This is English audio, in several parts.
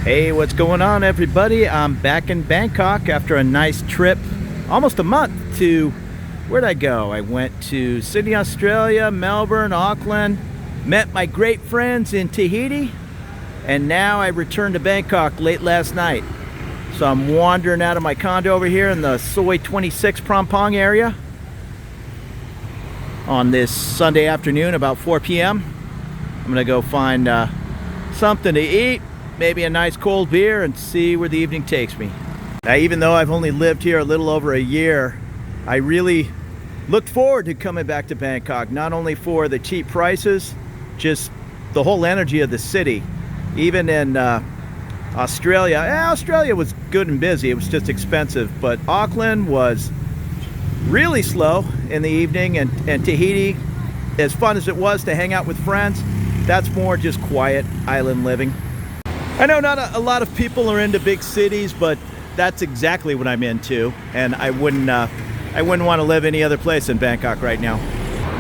Hey, what's going on, everybody? I'm back in Bangkok after a nice trip, almost a month, to, where'd I go? I went to Sydney, Australia, Melbourne, Auckland, met my great friends in Tahiti, and now I returned to Bangkok late last night. So I'm wandering out of my condo over here in the Soi 26 Phrom Phong area on this Sunday afternoon about 4 p.m. I'm gonna go find something to eat, maybe a nice cold beer, and see where the evening takes me. Now, even though I've only lived here a little over a year, I really looked forward to coming back to Bangkok, not only for the cheap prices, just the whole energy of the city. Even in Australia, Australia was good and busy, it was just expensive, but Auckland was really slow in the evening, and Tahiti, as fun as it was to hang out with friends, that's more just quiet island living. I know not a lot of people are into big cities, but that's exactly what I'm into, and I wouldn't want to live any other place than Bangkok right now.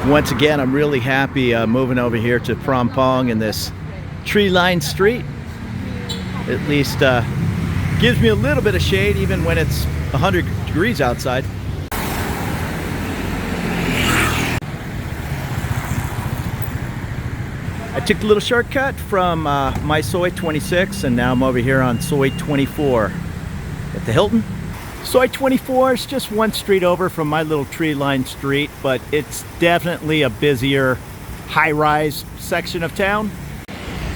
Once again, I'm really happy moving over here to Phrom Phong in this tree-lined street. At least gives me a little bit of shade even when it's 100 degrees outside. I took a little shortcut from my Soi 26, and now I'm over here on Soi 24 at the Hilton. Soi 24 is just one street over from my little tree-lined street, but it's definitely a busier high-rise section of town.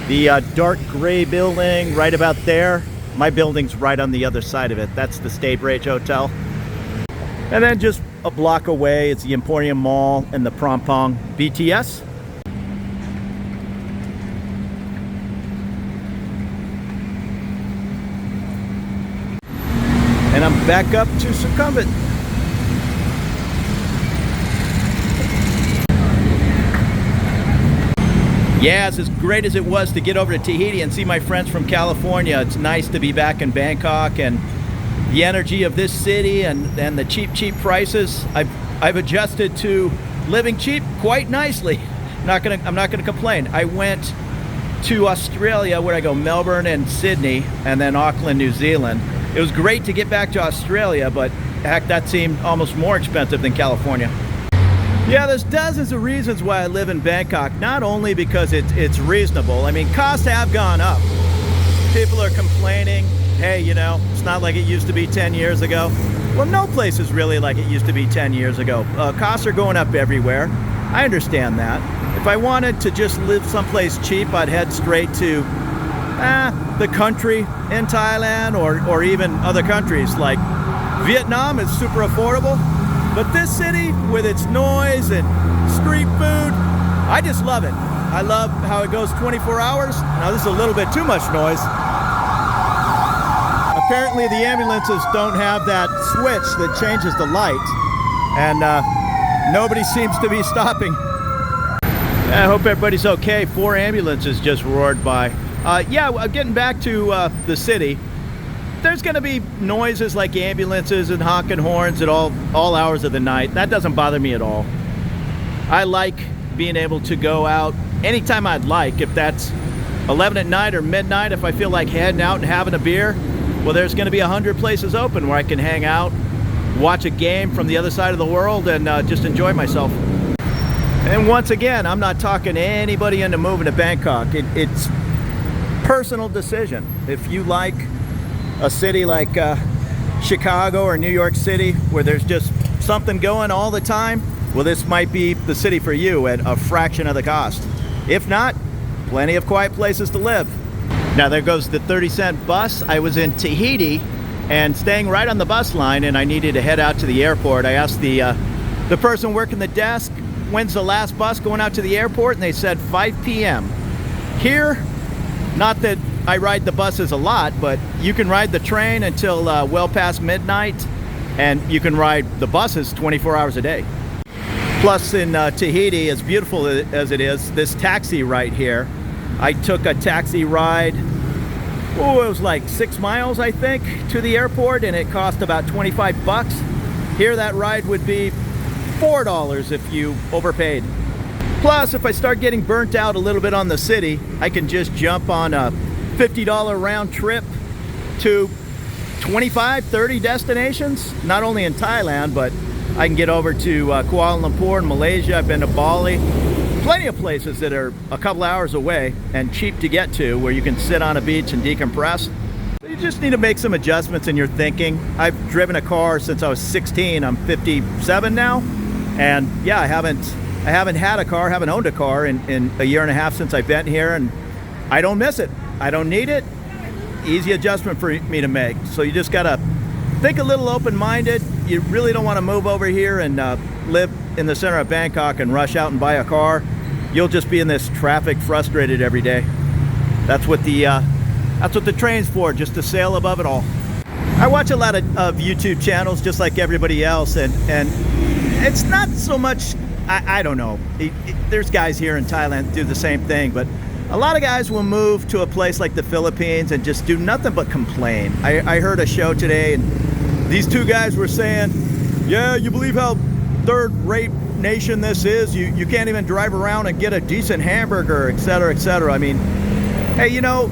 The dark gray building right about there, my building's right on the other side of it. That's the Staybridge Hotel. And then just a block away is the Emporium Mall and the Phrom Phong BTS. And I'm back up to Sukhumvit. Yeah, it's as great as it was to get over to Tahiti and see my friends from California. It's nice to be back in Bangkok, and the energy of this city and the cheap prices. I've adjusted to living cheap quite nicely. I'm not gonna complain. I went to Australia, where I go Melbourne and Sydney, and then Auckland, New Zealand. It was great to get back to Australia, but heck, that seemed almost more expensive than California. Yeah, there's dozens of reasons why I live in Bangkok, not only because it's reasonable. I mean, costs have gone up. People are complaining, hey, you know, it's not like it used to be 10 years ago. Well, no place is really like it used to be 10 years ago. Costs are going up everywhere. I understand that. If I wanted to just live someplace cheap, I'd head straight to the country in Thailand, or even other countries. Like Vietnam is super affordable, but this city with its noise and street food, I just love it. I love how it goes 24 hours. Now this is a little bit too much noise. Apparently the ambulances don't have that switch that changes the light, and nobody seems to be stopping. I hope everybody's okay. 4 ambulances just roared by. Yeah, getting back to the city, there's going to be noises like ambulances and honking horns at all hours of the night. That doesn't bother me at all. I like being able to go out anytime I'd like. If that's 11 at night or midnight, if I feel like heading out and having a beer, well, there's going to be 100 places open where I can hang out, watch a game from the other side of the world, and just enjoy myself. And once again, I'm not talking to anybody into moving to Bangkok. It's personal decision. If you like a city like Chicago or New York City, where there's just something going all the time, well, this might be the city for you at a fraction of the cost. If not, plenty of quiet places to live. Now there goes the 30-cent bus. I was in Tahiti and staying right on the bus line, and I needed to head out to the airport. I asked the person working the desk, when's the last bus going out to the airport, and they said 5 p.m. Here, not that I ride the buses a lot, but you can ride the train until well past midnight, and you can ride the buses 24 hours a day. Plus in Tahiti, as beautiful as it is, this taxi right here, I took a taxi ride, it was like 6 miles, I think, to the airport, and it cost about 25 bucks. Here that ride would be $4 if you overpaid. Plus, if I start getting burnt out a little bit on the city, I can just jump on a $50 round trip to 25, 30 destinations, not only in Thailand, but I can get over to Kuala Lumpur in Malaysia. I've been to Bali. Plenty of places that are a couple hours away and cheap to get to, where you can sit on a beach and decompress. You just need to make some adjustments in your thinking. I've driven a car since I was 16. I'm 57 now, and yeah, I haven't had a car, haven't owned a car in a year and a half since I've been here, and I don't miss it. I don't need it. Easy adjustment for me to make. So you just gotta think a little open-minded. You really don't want to move over here and live in the center of Bangkok and rush out and buy a car. You'll just be in this traffic, frustrated every day. That's what the train's for, just to sail above it all. I watch a lot of YouTube channels just like everybody else, and it's not so much, I don't know, there's guys here in Thailand that do the same thing, but a lot of guys will move to a place like the Philippines and just do nothing but complain. I heard a show today, and these two guys were saying, yeah, you believe how third-rate nation this is? You can't even drive around and get a decent hamburger, etc., etc. I mean, hey, you know,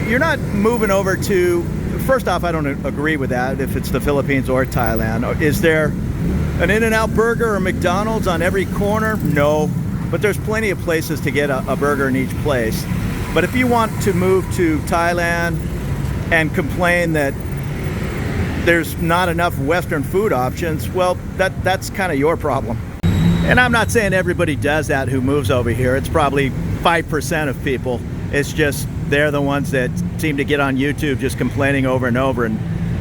you're not moving over to, first off, I don't agree with that, if it's the Philippines or Thailand. Is there an In-N-Out burger or McDonald's on every corner? No, but there's plenty of places to get a burger in each place. But if you want to move to Thailand and complain that there's not enough Western food options, well, that's kind of your problem. And I'm not saying everybody does that who moves over here. It's probably 5% of people. It's just they're the ones that seem to get on YouTube just complaining over and over, and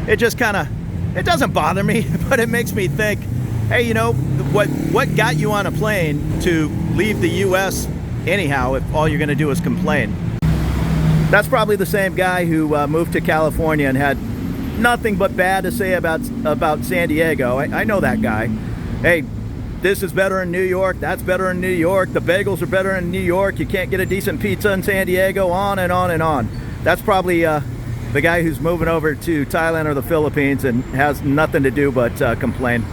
it just kind of, it doesn't bother me, but it makes me think, hey, you know, what got you on a plane to leave the US anyhow if all you're going to do is complain? That's probably the same guy who moved to California and had nothing but bad to say about San Diego. I know that guy. Hey, this is better in New York, that's better in New York, the bagels are better in New York, you can't get a decent pizza in San Diego, on and on and on. That's probably the guy who's moving over to Thailand or the Philippines and has nothing to do but complain.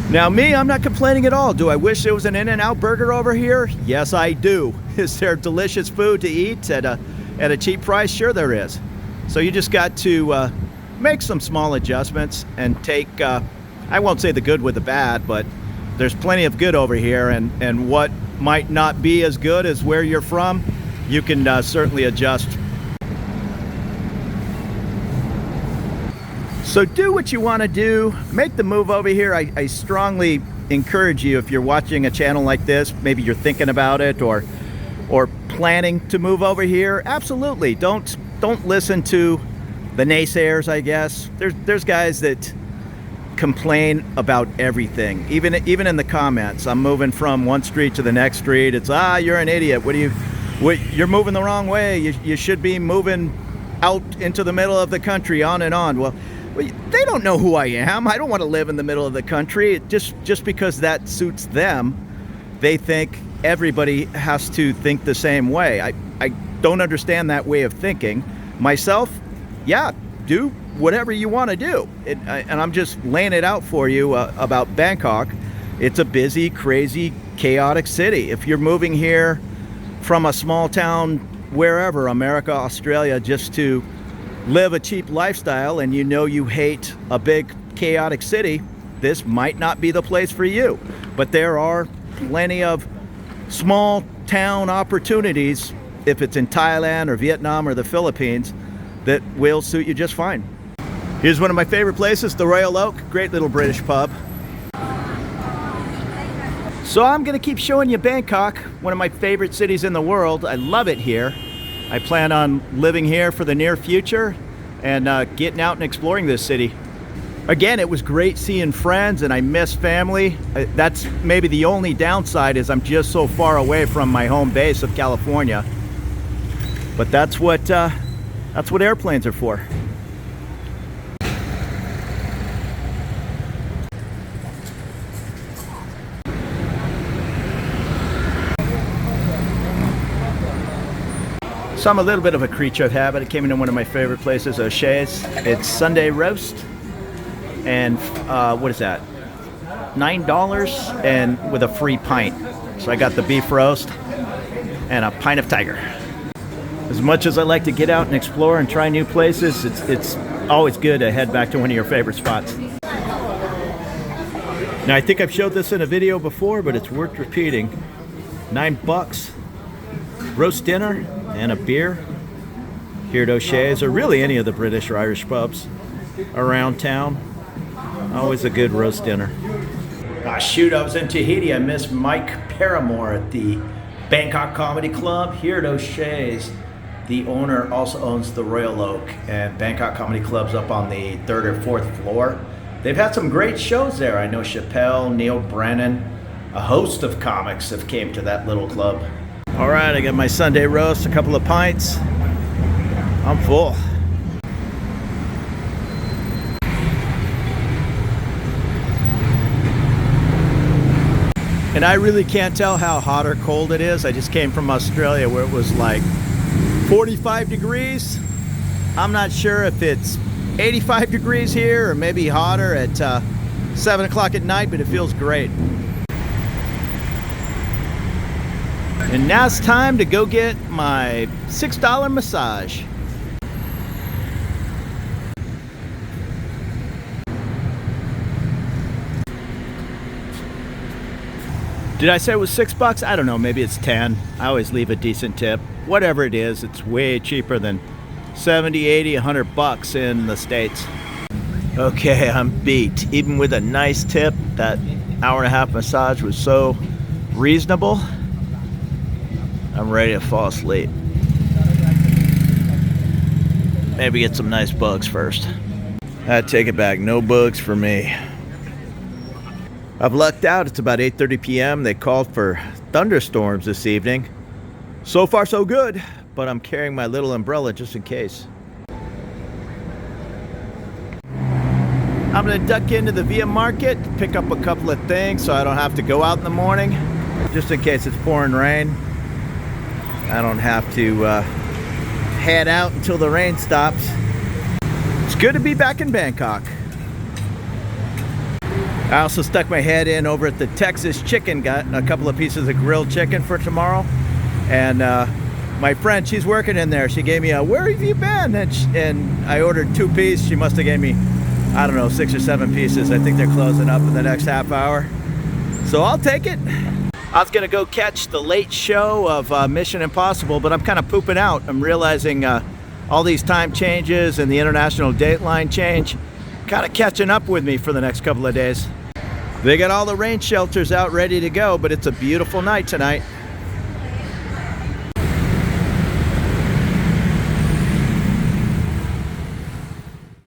Now me, I'm not complaining at all. Do I wish there was an In-N-Out burger over here? Yes, I do. Is there delicious food to eat at a cheap price? Sure there is. So you just got to make some small adjustments and take, I won't say the good with the bad, but there's plenty of good over here, and what might not be as good as where you're from, you can certainly adjust. So do what you want to do, make the move over here. I strongly encourage you, if you're watching a channel like this, maybe you're thinking about it or planning to move over here, absolutely. Don't listen to the naysayers, I guess. There's guys that complain about everything, even in the comments. I'm moving from one street to the next street. It's, you're an idiot. You're moving the wrong way. You should be moving out into the middle of the country, on and on. Well, they don't know who I am. I don't want to live in the middle of the country. Just because that suits them, they think everybody has to think the same way. I don't understand that way of thinking. Myself, yeah, do whatever you want to do. And I'm just laying it out for you about Bangkok. It's a busy, crazy, chaotic city. If you're moving here from a small town, wherever, America, Australia, just to live a cheap lifestyle, and you know you hate a big, chaotic city, this might not be the place for you. But there are plenty of small town opportunities, if it's in Thailand or Vietnam or the Philippines, that will suit you just fine. Here's one of my favorite places, the Royal Oak, great little British pub. So I'm gonna keep showing you Bangkok, one of my favorite cities in the world. I love it here. I plan on living here for the near future and getting out and exploring this city. Again, it was great seeing friends, and I miss family. That's maybe the only downside, is I'm just so far away from my home base of California. But that's what airplanes are for. So I'm a little bit of a creature of habit. I came into one of my favorite places, O'Shea's. It's Sunday roast, and what is that? $9 and with a free pint. So I got the beef roast and a pint of Tiger. As much as I like to get out and explore and try new places, it's always good to head back to one of your favorite spots. Now, I think I've showed this in a video before, but it's worth repeating. $9, roast dinner and a beer here at O'Shea's, or really any of the British or Irish pubs around town. Always a good roast dinner. Ah, shoot, I was in Tahiti. I missed Mike Paramore at the Bangkok Comedy Club here at O'Shea's. The owner also owns the Royal Oak, and Bangkok Comedy Club's up on the 3rd or 4th floor. They've had some great shows there. I know Chappelle, Neil Brennan, a host of comics have came to that little club. All right, I got my Sunday roast, a couple of pints. I'm full. And I really can't tell how hot or cold it is. I just came from Australia where it was like 45 degrees. I'm not sure if it's 85 degrees here or maybe hotter at 7 o'clock at night, but it feels great. And now it's time to go get my $6 massage. Did I say it was $6? I don't know, maybe it's 10. I always leave a decent tip. Whatever it is, it's way cheaper than 70, 80, 100 bucks in the States. Okay, I'm beat. Even with a nice tip, that hour-and-a-half massage was so reasonable. I'm ready to fall asleep. Maybe get some nice bugs first. I take it back, no bugs for me. I've lucked out. It's about 8:30 p.m. They called for thunderstorms this evening. So far so good, but I'm carrying my little umbrella just in case. I'm gonna duck into the Via Market, pick up a couple of things so I don't have to go out in the morning, just in case it's pouring rain. I don't have to head out until the rain stops. It's good to be back in Bangkok. I also stuck my head in over at the Texas Chicken, got a couple of pieces of grilled chicken for tomorrow. And my friend, she's working in there. She gave me a, where have you been? And I ordered 2 pieces. She must have gave me, I don't know, 6 or 7 pieces. I think they're closing up in the next half hour. So I'll take it. I was gonna go catch the late show of Mission Impossible, but I'm kind of pooping out. I'm realizing all these time changes and the international dateline change kind of catching up with me for the next couple of days. They got all the rain shelters out ready to go, but it's a beautiful night tonight.